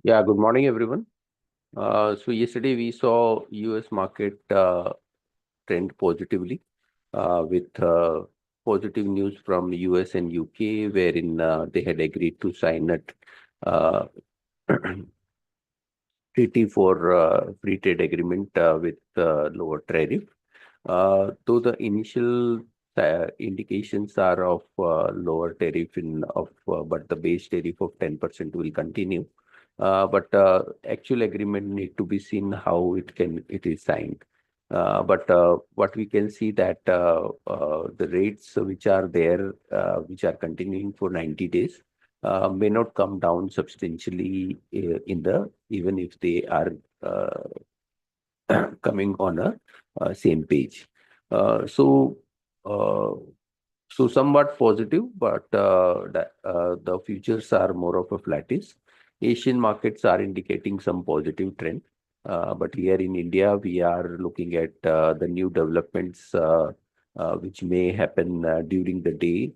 Yeah, good morning, everyone. So yesterday we saw US market trend positively with positive news from US and UK, wherein they had agreed to sign a uh, treaty for free trade agreement with lower tariff. Though the initial indications are of lower tariff but the base tariff of 10% will continue. But actual agreement need to be seen how it is signed. But what we can see that the rates which are there, which are continuing for 90 days, may not come down substantially even if they are coming on a same page. Uh, so, uh, so somewhat positive, but the futures are more of a flattish. Asian markets are indicating some positive trend. But here in India, we are looking at the new developments which may happen during the day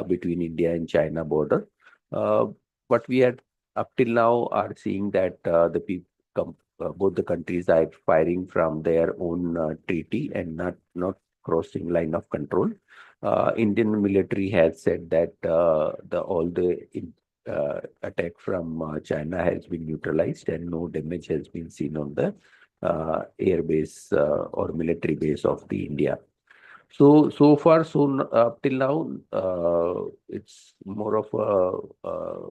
between India and China border. Uh, what we are up till now are seeing that both the countries are firing from their own treaty and not crossing line of control. Indian military has said that all the attack from China has been neutralized and no damage has been seen on the air base or military base of the India. So far, up till now, it's more of a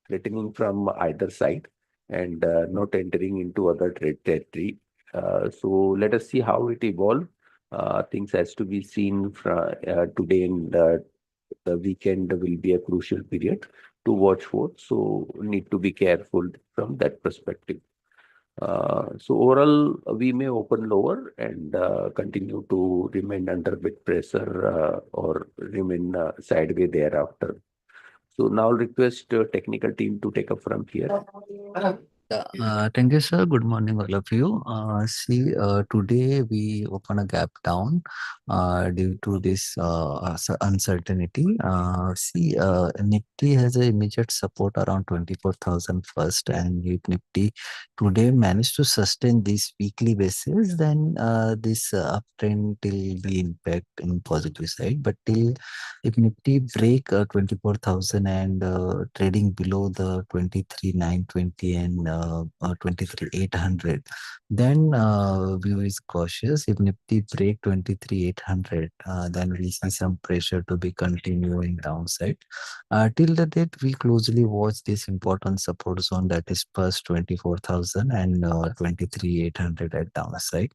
threatening from either side and not entering into other trade territory. So let us see how it evolves. Things has to be seen from today, and the weekend will be a crucial period to watch for. So need to be careful from that perspective. So overall, we may open lower and continue to remain under bit pressure or remain sideways thereafter. So now request technical team to take up from here. Thank you, sir. Good morning, all of you. Today we open a gap down due to this uncertainty. Nifty has a immediate support around 24,000 first, and if Nifty today managed to sustain this weekly basis, then this uptrend will be impact in positive side. But till if Nifty break 24,000 and trading below the 23,920 and 23,800, then view is cautious. If Nifty break 23,800, then we see some pressure to be continuing downside. Till the date, we closely watch this important support zone, that is first 24,000 and 23,800 at downside.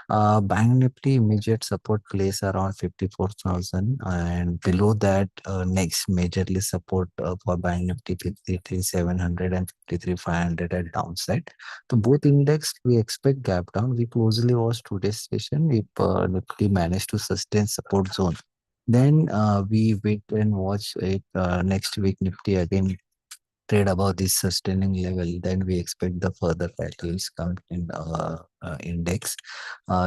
Bank Nifty immediate support place around 54,000, and below that, next majorly support for Bank Nifty 53,700 and 53,500 at downside. So both index we expect gap down. We closely watch today's session. If Nifty managed to sustain support zone, then we wait and watch it next week. Nifty again trade above this sustaining level, then we expect the further values come in index.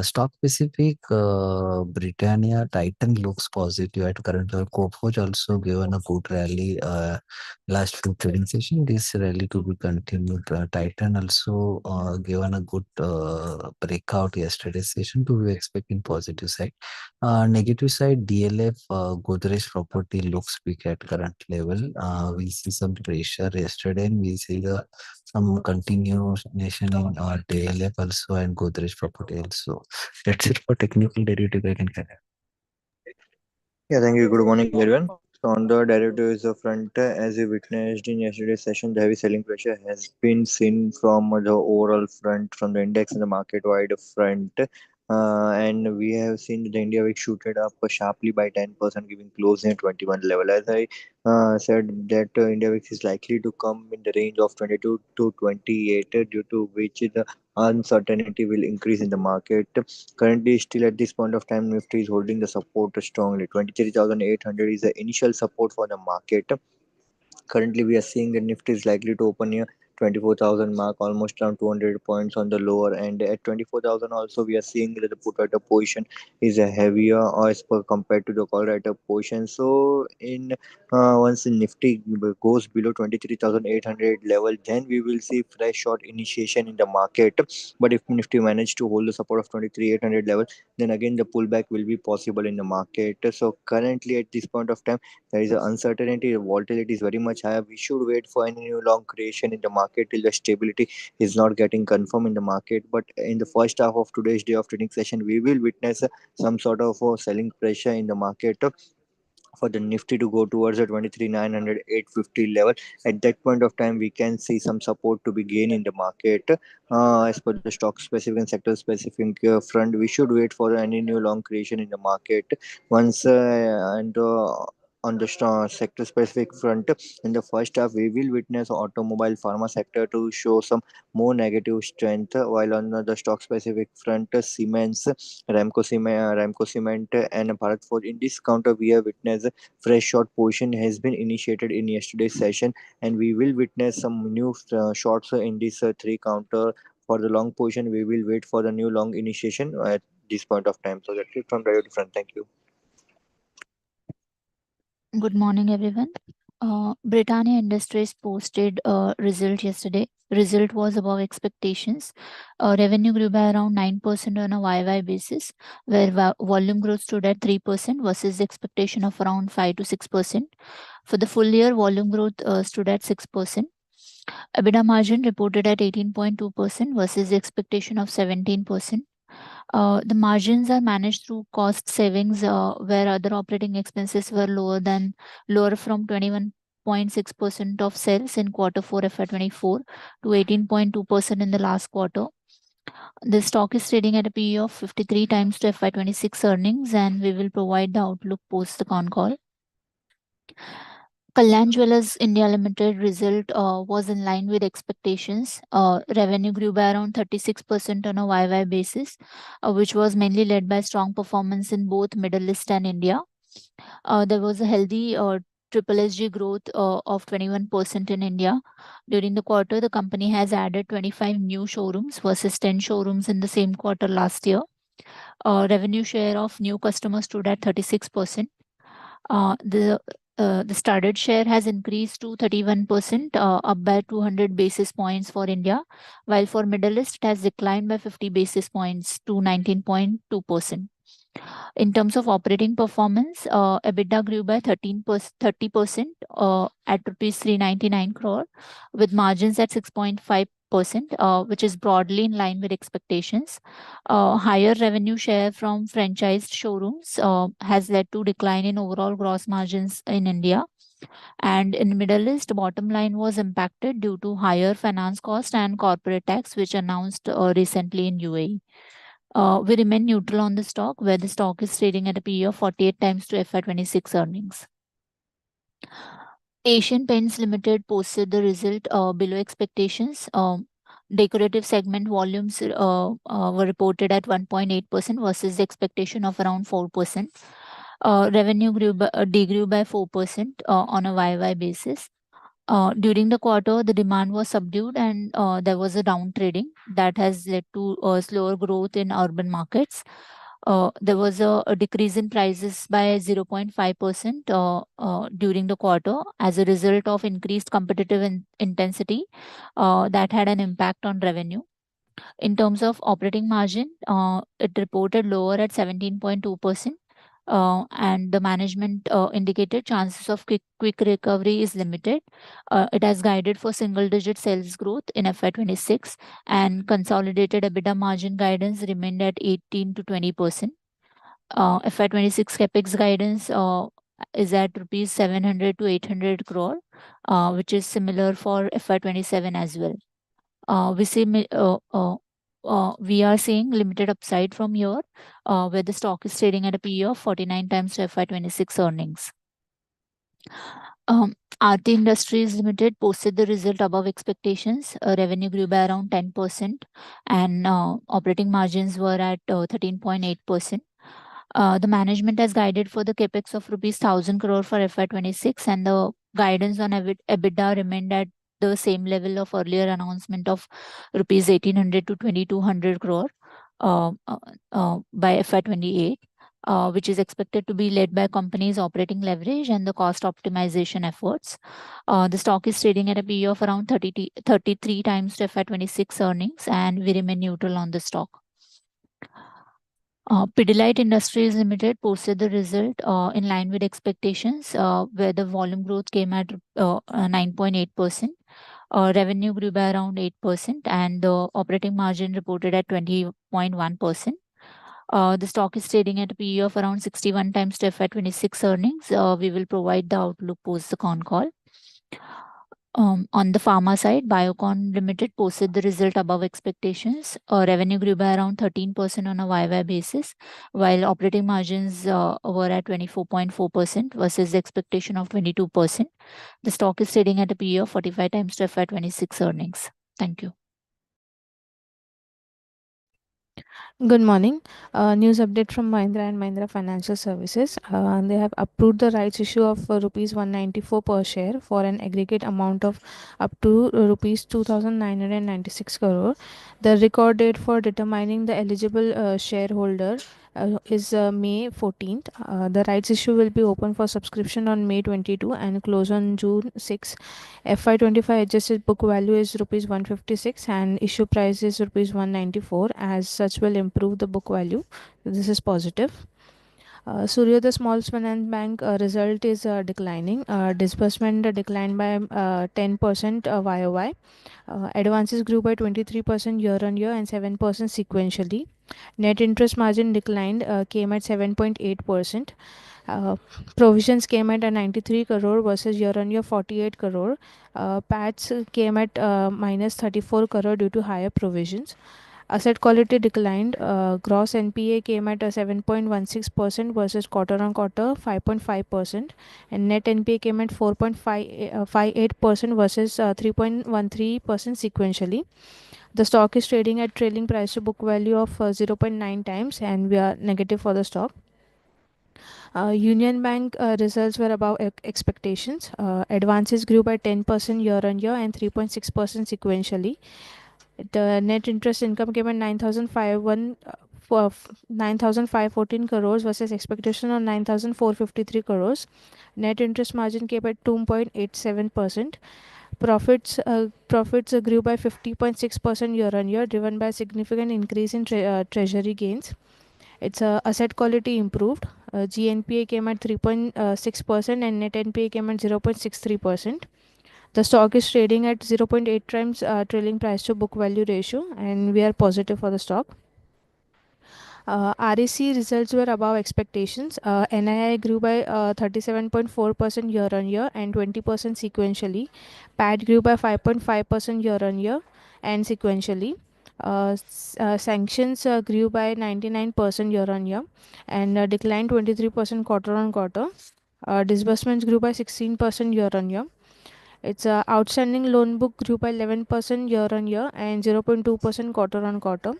Stock specific, Britannia Titan looks positive at current level. Coforge also given a good rally last few trading session. This rally to be continued. Titan also given a good breakout yesterday session to be expecting positive side. Negative side, DLF, Godrej property looks weak at current level. We see some pressure yesterday, and we see some continuation in DLF also and Godrej property also. That's it for technical derivative. I can carry. Yeah, thank you. Good morning, everyone. So on the derivatives front, as we witnessed in yesterday's session, the heavy selling pressure has been seen from the overall front, from the index and the market-wide front. And we have seen the India Wix shooted up sharply by 10%, giving closing at 21 level. As I said, that India Wix is likely to come in the range of 22 to 28, due to which the uncertainty will increase in the market. Currently, still at this point of time, Nifty is holding the support strongly. 23,800 is the initial support for the market. Currently, we are seeing that Nifty is likely to open near 24,000 mark, almost around 200 points on the lower end. At 24,000, also we are seeing that the put writer position is a heavier as per compared to the call writer position. So, in once the Nifty goes below 23,800 level, then we will see fresh short initiation in the market. But if Nifty manage to hold the support of 23,800 level, then again the pullback will be possible in the market. So currently at this point of time, there is an uncertainty, the volatility is very much higher. We should wait for any new long creation in the market till the stability is not getting confirmed in the market. But in the first half of today's day of trading session, we will witness some sort of selling pressure in the market for the Nifty to go towards the 23,900 850 level. At that point of time, we can see some support to be gained in the market. As per the stock specific and sector specific front, we should wait for any new long creation in the market. Once and on the sector specific front, in the first half, we will witness automobile pharma sector to show some more negative strength, while on the stock specific front, Siemens, Ramco Cement, and Bharat Forge. In this counter, we have witnessed fresh short position has been initiated in yesterday's session, and we will witness some new shorts in this three counter. For the long position, we will wait for the new long initiation at this point of time. So that's it from Rayo Different. Thank you. Good morning, everyone. Britannia Industries posted a result yesterday. Result was above expectations. Revenue grew by around 9% on a YY basis, where volume growth stood at 3% versus the expectation of around 5 to 6%. For the full year, volume growth stood at 6%. EBITDA margin reported at 18.2% versus the expectation of 17%. The margins are managed through cost savings, where other operating expenses were lower from 21.6% of sales in quarter 4 FY24 to 18.2% in the last quarter. The stock is trading at a PE of 53 times to FY26 earnings, and we will provide the outlook post the con call. Kalyan Jewellers India Limited result was in line with expectations. Revenue grew by around 36% on a YY basis, which was mainly led by strong performance in both Middle East and India. There was a healthy triple SG growth of 21% in India. During the quarter, the company has added 25 new showrooms versus 10 showrooms in the same quarter last year. Revenue share of new customers stood at 36%. The studded share has increased to 31%, up by 200 basis points for India, while for Middle East, it has declined by 50 basis points to 19.2%. In terms of operating performance, EBITDA grew by 30% at rupees 399 crore, with margins at 6.5%, which is broadly in line with expectations. Higher revenue share from franchised showrooms has led to decline in overall gross margins in India. And in Middle East, bottom line was impacted due to higher finance cost and corporate tax, which announced recently in UAE. We remain neutral on the stock, where the stock is trading at a PE of 48 times to FY26 earnings. Asian Paints Limited posted the result below expectations. Decorative segment volumes were reported at 1.8% versus the expectation of around 4%. Revenue degrew by 4% on a YY basis. During the quarter, the demand was subdued and there was a down trading that has led to slower growth in urban markets. There was a decrease in prices by 0.5% during the quarter as a result of increased competitive intensity that had an impact on revenue. In terms of operating margin, it reported lower at 17.2%. And the management indicated chances of quick recovery is limited. It has guided for single-digit sales growth in FY26, and consolidated EBITDA margin guidance remained at 18 to 20%. FY26 capex guidance is at rupees 700 to 800 crore, which is similar for FY27 as well. We are seeing limited upside from here, where the stock is trading at a PE of 49 times to FY26 earnings. Aarti Industries Limited posted the result above expectations. Revenue grew by around 10%, and operating margins were at 13.8%. The management has guided for the capex of rupees 1,000 crore for FY26, and the guidance on EBITDA remained at the same level of earlier announcement of rupees 1,800 to 2,200 crore by FY28. Which is expected to be led by companies' operating leverage and the cost optimization efforts. The stock is trading at a PE of around 33 times to FY26 earnings, and we remain neutral on the stock. Pidilite Industries Limited posted the result in line with expectations, where the volume growth came at 9.8%. Revenue grew by around 8%, and the operating margin reported at 20.1%. The stock is trading at a PE of around 61 times to FY26 earnings. We will provide the outlook post the con call. On the pharma side, Biocon Limited posted the result above expectations. Revenue grew by around 13% on a YY basis, while operating margins were at 24.4% versus the expectation of 22%. The stock is trading at a PE of 45 times to FY26 earnings. Thank you. Good morning. News update from Mahindra and Mahindra Financial Services. They have approved the rights issue of rupees 194 per share for an aggregate amount of up to rupees 2,996 crore. The record date for determining the eligible shareholder is May 14th. The rights issue will be open for subscription on May 22 and close on June 6. FY25 adjusted book value is rupees 156 and issue price is rupees 194. As such, will improve the book value. This is positive. Surya Small Finance Bank result is declining. Disbursement declined by 10% YOY. Advances grew by 23% year on year and 7% sequentially. Net interest margin declined, came at 7.8%. Provisions came at 93 crore versus year on year 48 crore. PATs came at minus 34 crore due to higher provisions. Asset quality declined. Gross NPA came at 7.16% versus quarter on quarter 5.5%, and net NPA came at 4.58% versus 3.13% sequentially. The stock is trading at trailing price to book value of 0.9 times, and we are negative for the stock. Union Bank results were above expectations. Advances grew by 10% year on year and 3.6% sequentially. The net interest income came at 9,514 crores versus expectation of 9,453 crores. Net interest margin came at 2.87%. Profits grew by 50.6% year on year, driven by significant increase in treasury gains. Its asset quality improved. GNPA came at 3.6% and net NPA came at 0.63%. The stock is trading at 0.8 times trailing price to book value ratio, and we are positive for the stock. REC results were above expectations. NII grew by 37.4% year on year and 20% sequentially. PAT grew by 5.5% year on year and sequentially. Sanctions grew by 99% year on year and declined 23% quarter on quarter. Disbursements grew by 16% year on year. Its outstanding loan book grew by 11% year on year and 0.2% quarter on quarter.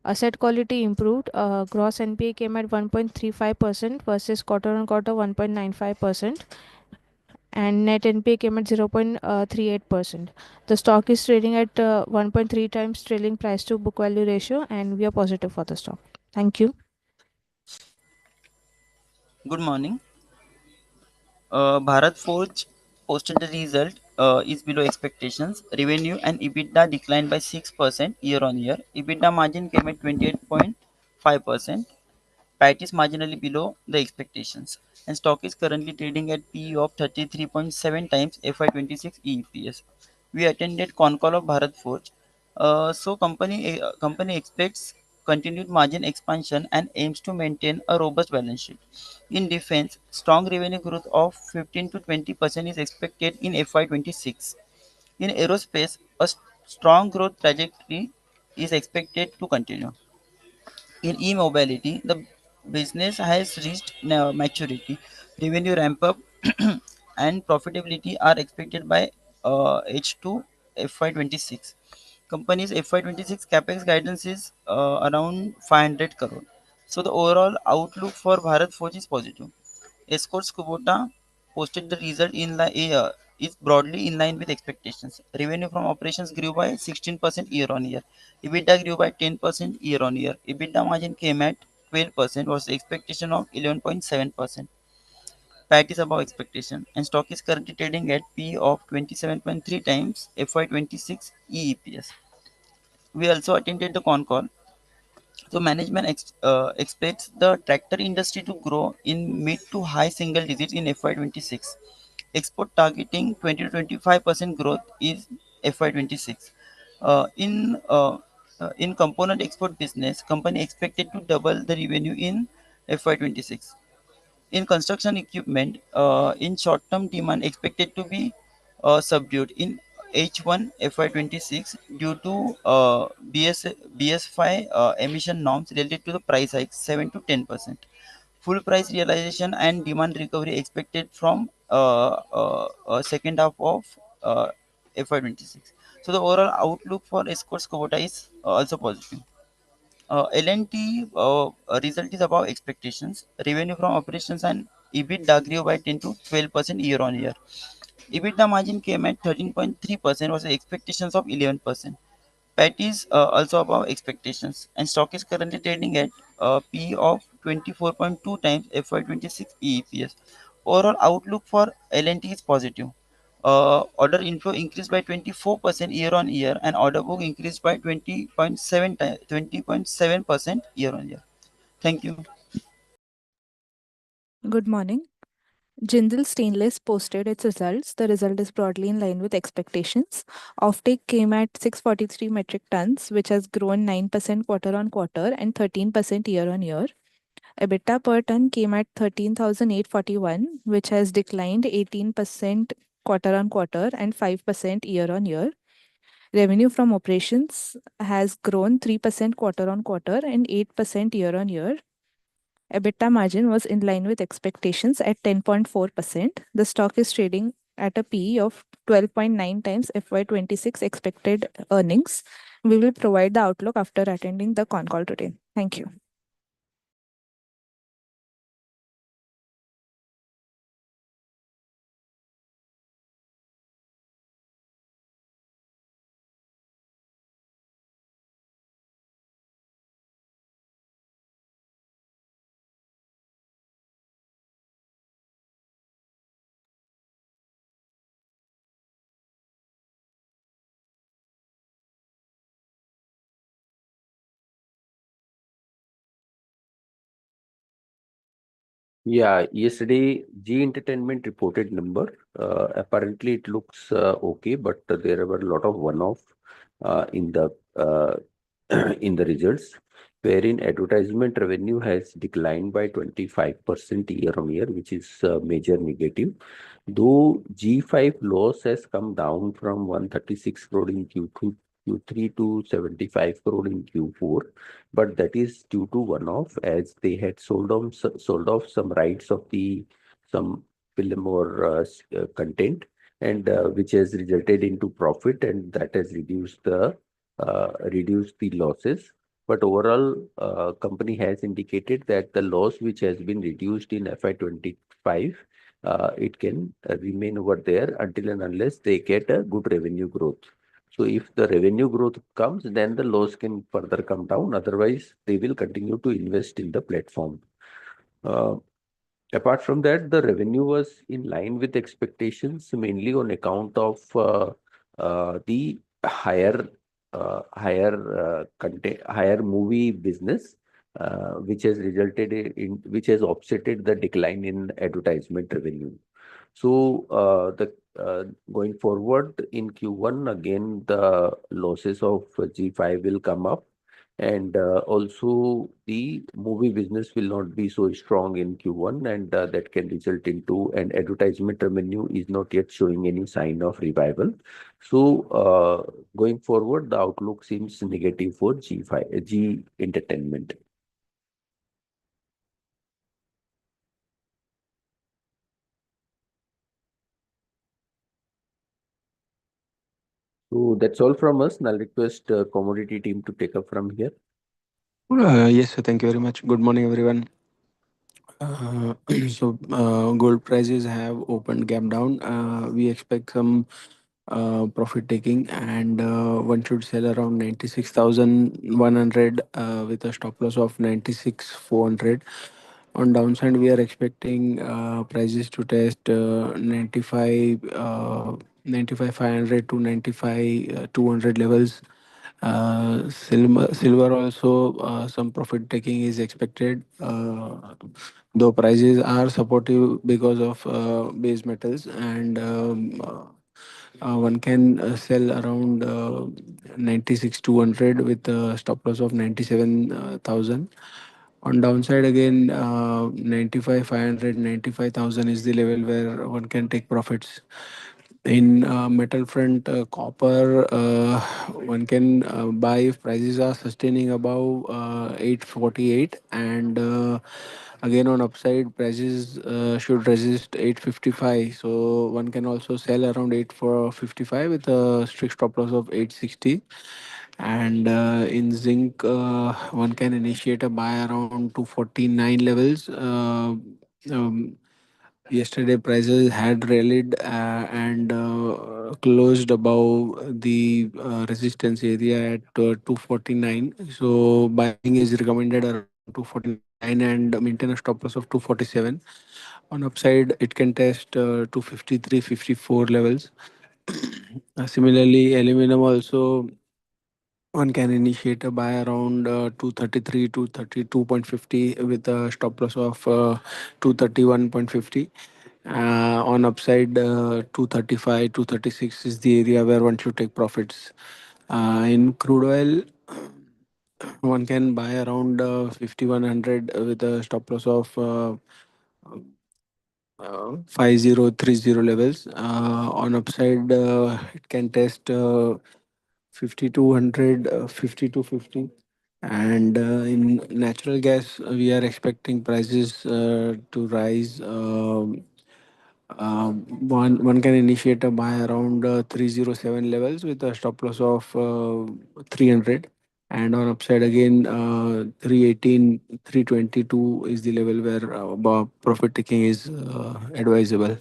Asset quality improved. Gross NPA came at 1.35% versus quarter on quarter 1.95%. And net NPA came at 0.38%. The stock is trading at 1.3 times trailing price to book value ratio, and we are positive for the stock. Thank you. Good morning. Bharat Forge posted the result is below expectations. Revenue and EBITDA declined by 6% year on year. EBITDA margin came at 28.5%. PAT is marginally below the expectations, and stock is currently trading at PE of 33.7 times FY26 EPS. We attended con call of Bharat Forge. So company expects continued margin expansion and aims to maintain a robust balance sheet. In defense, strong revenue growth of 15 to 20% is expected in FY26. In aerospace, a strong growth trajectory is expected to continue. In e-mobility, the business has reached maturity. Revenue ramp up and profitability are expected by H2 FY26. Company's FY26 capex guidance is around 500 crore. So the overall outlook for Bharat Forge is positive. Escorts Kubota posted the result is broadly in line with expectations. Revenue from operations grew by 16% year on year. EBITDA grew by 10% year on year. EBITDA margin came at 12% was the expectation of 11.7%. PAT is above expectation and stock is currently trading at P of 27.3 times FY26 EEPS. We also attended the con call. So management expects the tractor industry to grow in mid to high single digits in FY26. Export targeting 20 to 25% growth is FY26. In component export business, company expected to double the revenue in FY26. In construction equipment, in short-term demand expected to be subdued in H1 FY26 due to BS5 emission norms related to the price hike 7 to 10%. Full price realization and demand recovery expected from second half of FY26. So the overall outlook for Escorts Kubota is also positive. L&T result is above expectations. Revenue from operations and EBITDA grew by 10 to 12% year on year. EBITDA margin came at 13.3% was the expectations of 11%. PAT is also above expectations and stock is currently trading at P of 24.2 times FY26 EPS. Overall outlook for L&T is positive. Order inflow increased by 24% year on year and order book increased by 20.7% year on year. Thank you. Good morning. Jindal Stainless posted its results. The result is broadly in line with expectations. Offtake came at 643 metric tons, which has grown 9% quarter on quarter and 13% year on year. EBITDA per ton came at 13,841, which has declined 18% quarter on quarter and 5% year on year. Revenue from operations has grown 3% quarter on quarter and 8% year on year. EBITDA margin was in line with expectations at 10.4%. The stock is trading at a PE of 12.9 times FY26 expected earnings. We will provide the outlook after attending the con call today. Thank you. Yeah, yesterday G Entertainment reported number. Apparently it looks okay, but there were a lot of one-off in the in the results, wherein advertisement revenue has declined by 25% year on year, which is a major negative. Though G5 loss has come down from 136 crore in Q3 to 75 crore in Q4, but that is due to one-off, as they had sold off some rights of some film or content, and which has resulted into profit, and that has reduced the losses. But overall, company has indicated that the loss which has been reduced in FY25, it can remain over there until and unless they get a good revenue growth. So if the revenue growth comes, then the loss can further come down. Otherwise, they will continue to invest in the platform. Apart from that, the revenue was in line with expectations, mainly on account of the higher movie business, which has offsetted the decline in advertisement revenue. So going forward in Q1, again, the losses of G5 will come up, And also the movie business will not be so strong in Q1, and that can result into an advertisement revenue is not yet showing any sign of revival. So going forward, the outlook seems negative for G Entertainment. So that's all from us. And I'll request commodity team to take up from here. Yes, sir. Thank you very much. Good morning, everyone. Gold prices have opened gap down. We expect some profit taking, and one should sell around 96,100 with a stop loss of 96,400. On downside, we are expecting prices to test 95,500 to 95,200 levels. Silver also some profit taking is expected, though prices are supportive because of base metals, and one can sell around 96,200 with a stop loss of 97,000. On downside again, 95,500, 95,000 is the level where one can take profits. In metal front, copper, one can buy if prices are sustaining above 848, and again on upside prices should resist 855. So one can also sell around 855 with a strict stop loss of 860. And in zinc, one can initiate a buy around 249 levels. Yesterday prices had rallied and closed above the resistance area at 249. So buying is recommended around 249 and maintain a stop loss of 247. On upside, it can test 253, 54 levels. Similarly, aluminum also, one can initiate a buy around 233 to 32.50 with a stop loss of 231.50. On upside, 235, 236 is the area where one should take profits. In crude oil, one can buy around 5100 with a stop loss of 5030 levels. On upside, it can test 5200, 5250. And in natural gas, we are expecting prices to rise. One can initiate a buy around 307 levels with a stop loss of 300. And on upside again, 318, 322 is the level where profit taking is advisable.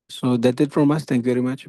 So that's it from us. Thank you very much.